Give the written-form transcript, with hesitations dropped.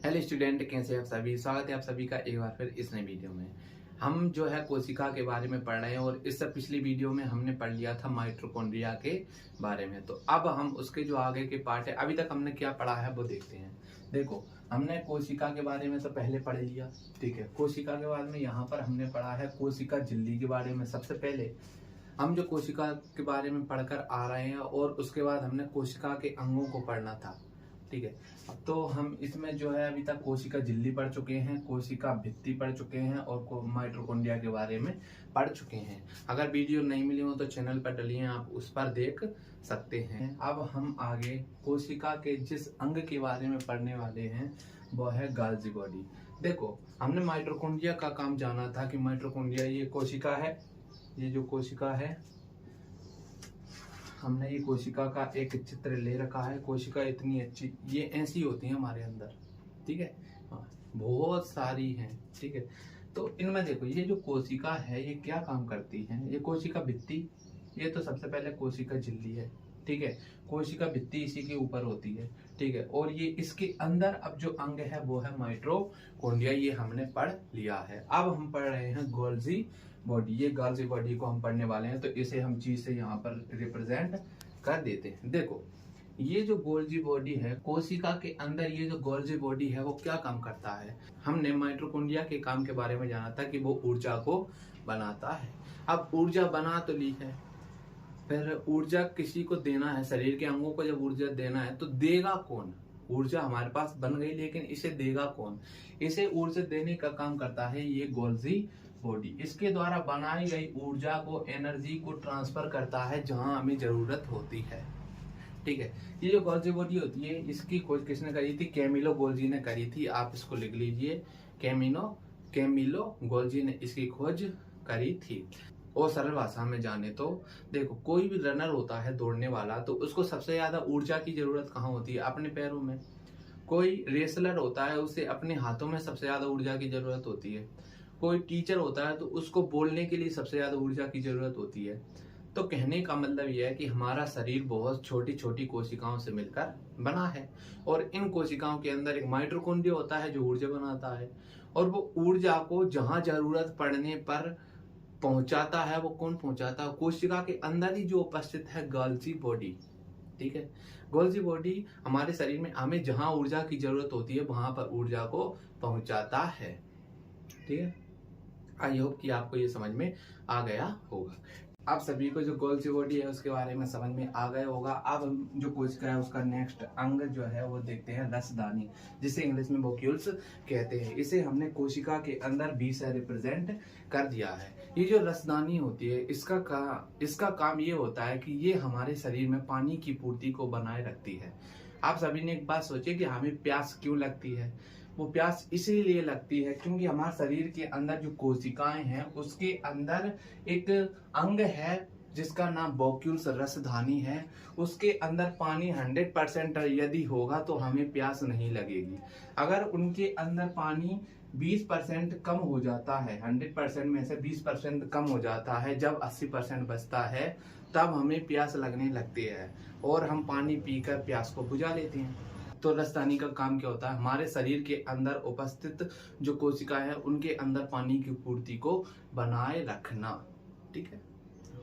Hello student, कैसे आप सभी। स्वागत है आप सभी का एक बार फिर इस नई वीडियो में। हम जो है कोशिका के बारे में पढ़ रहे हैं और इससे पिछली वीडियो में हमने पढ़ लिया था माइटोकॉन्ड्रिया के बारे में। तो अब हम उसके जो आगे के पार्ट है, अभी तक हमने क्या पढ़ा है वो देखते हैं। देखो, हमने कोशिका के बारे में तो पहले पढ़ लिया, ठीक है। कोशिका के बाद में यहाँ पर हमने पढ़ा है कोशिका झिल्ली के बारे में। सबसे पहले हम जो कोशिका के बारे में पढ़कर आ रहे हैं और उसके बाद हमने कोशिका के अंगों को पढ़ना था, ठीक है। अब तो हम इसमें जो है अभी तक कोशिका झिल्ली पढ़ चुके हैं, कोशिका भित्ति पढ़ चुके हैं और माइटोकॉन्ड्रिया के बारे में पढ़ चुके हैं। अगर वीडियो नहीं मिली हो तो चैनल पर डलिए, आप उस पर देख सकते हैं। अब हम आगे कोशिका के जिस अंग के बारे में पढ़ने वाले हैं वो है गोल्जी बॉडी। देखो, हमने माइटोकॉन्ड्रिया का काम जाना था कि माइटोकॉन्ड्रिया ये कोशिका है, ये जो कोशिका है, हमने ये कोशिका का एक चित्र ले रखा है। कोशिका इतनी अच्छी, ये ऐसी होती है हमारे अंदर, ठीक है। हाँ, बहुत सारी हैं, ठीक है। तो इनमें देखो, ये जो कोशिका है ये क्या काम करती है। ये कोशिका भित्ति, ये तो सबसे पहले कोशिका झिल्ली है, ठीक है। कोशिका भित्ति इसी के ऊपर होती है, ठीक है। और ये इसके अंदर अब जो अंग है वो है माइटोकॉन्ड्रिया, ये हमने पढ़ लिया है। अब हम पढ़ रहे हैं गोल्जी बॉडी। ये गोल्जी बॉडी को हम पढ़ने वाले हैं, तो इसे हम चीज से यहाँ पर रिप्रेजेंट कर देते हैं। देखो, ये जो गोल्जी बॉडी है, कोशिका के अंदर ये जो गोल्जी बॉडी है वो क्या काम करता है। हमने माइटोकॉन्ड्रिया के काम के बारे में जाना था कि वो ऊर्जा को बनाता है। अब ऊर्जा बना तो ली है, फिर ऊर्जा किसी को देना है, शरीर के अंगों को जब ऊर्जा देना है तो देगा कौन। ऊर्जा हमारे पास बन गई, लेकिन इसे देगा कौन। इसे ऊर्जा देने का काम करता है ये गोल्जी बॉडी। इसके द्वारा बनाई गई ऊर्जा को, एनर्जी को ट्रांसफर करता है जहां हमें जरूरत होती है, ठीक है। ये जो गोल्जी बॉडी होती है, इसकी खोज किसने करी थी? कैमिलो गोल्जी ने करी थी। आप इसको लिख लीजिए, कैमिलो गोल्जी ने इसकी खोज करी थी। और सरल भाषा में जाने तो देखो, कोई भी रनर होता है, दौड़ने वाला, तो उसको सबसे ज्यादा ऊर्जा की जरूरत कहाँ होती है? अपने पैरों में। कोई रेसलर होता है, उसे अपने हाथों में सबसे ज्यादा ऊर्जा की जरूरत होती है। कोई टीचर होता है तो उसको बोलने के लिए सबसे ज्यादा ऊर्जा की जरूरत होती है। तो कहने का मतलब यह है कि हमारा शरीर बहुत छोटी छोटी कोशिकाओं से मिलकर बना है, और इन कोशिकाओं के अंदर एक माइटोकॉन्ड्रिया होता है जो ऊर्जा बनाता है, और वो ऊर्जा को जहां जरूरत पड़ने पर पहुंचाता है। वो कौन पहुंचाता है? कोशिका के अंदर ही जो उपस्थित है गोल्जी बॉडी, ठीक है। गोल्जी बॉडी हमारे शरीर में हमें जहां ऊर्जा की जरूरत होती है वहां पर ऊर्जा को पहुंचाता है, ठीक है। आई होप कि आपको ये समझ में आ गया होगा। आप सभी को जो गोल्जी बॉडी है उसके बारे में समझ में आ गया होगा। अब हम जो कोशिका है उसका नेक्स्ट अंग जो है वो देखते हैं, रसदानी, जिसे इंग्लिश में वोक्यूल्स कहते हैं। इसे हमने कोशिका के अंदर बी से रिप्रेजेंट कर दिया है। ये जो रसदानी होती है, इसका काम ये होता है कि ये हमारे शरीर में पानी की पूर्ति को बनाए रखती है। आप सभी ने एक बात सोची कि हमें प्यास क्यों लगती है? वो प्यास इसीलिए लगती है क्योंकि हमारे शरीर के अंदर जो कोशिकाएं हैं उसके अंदर एक अंग है जिसका नाम वोक्यूल्स, रसधानी है। उसके अंदर पानी 100% यदि होगा तो हमें प्यास नहीं लगेगी। अगर उनके अंदर पानी 20% कम हो जाता है, 100% में से 20% कम हो जाता है, जब 80% बचता है तब हमें प्यास लगने लगती है और हम पानी पीकर प्यास को बुझा लेते हैं। तो रसदानी का काम क्या होता है? हमारे शरीर के अंदर उपस्थित जो कोशिका है उनके अंदर पानी की पूर्ति को बनाए रखना, ठीक है।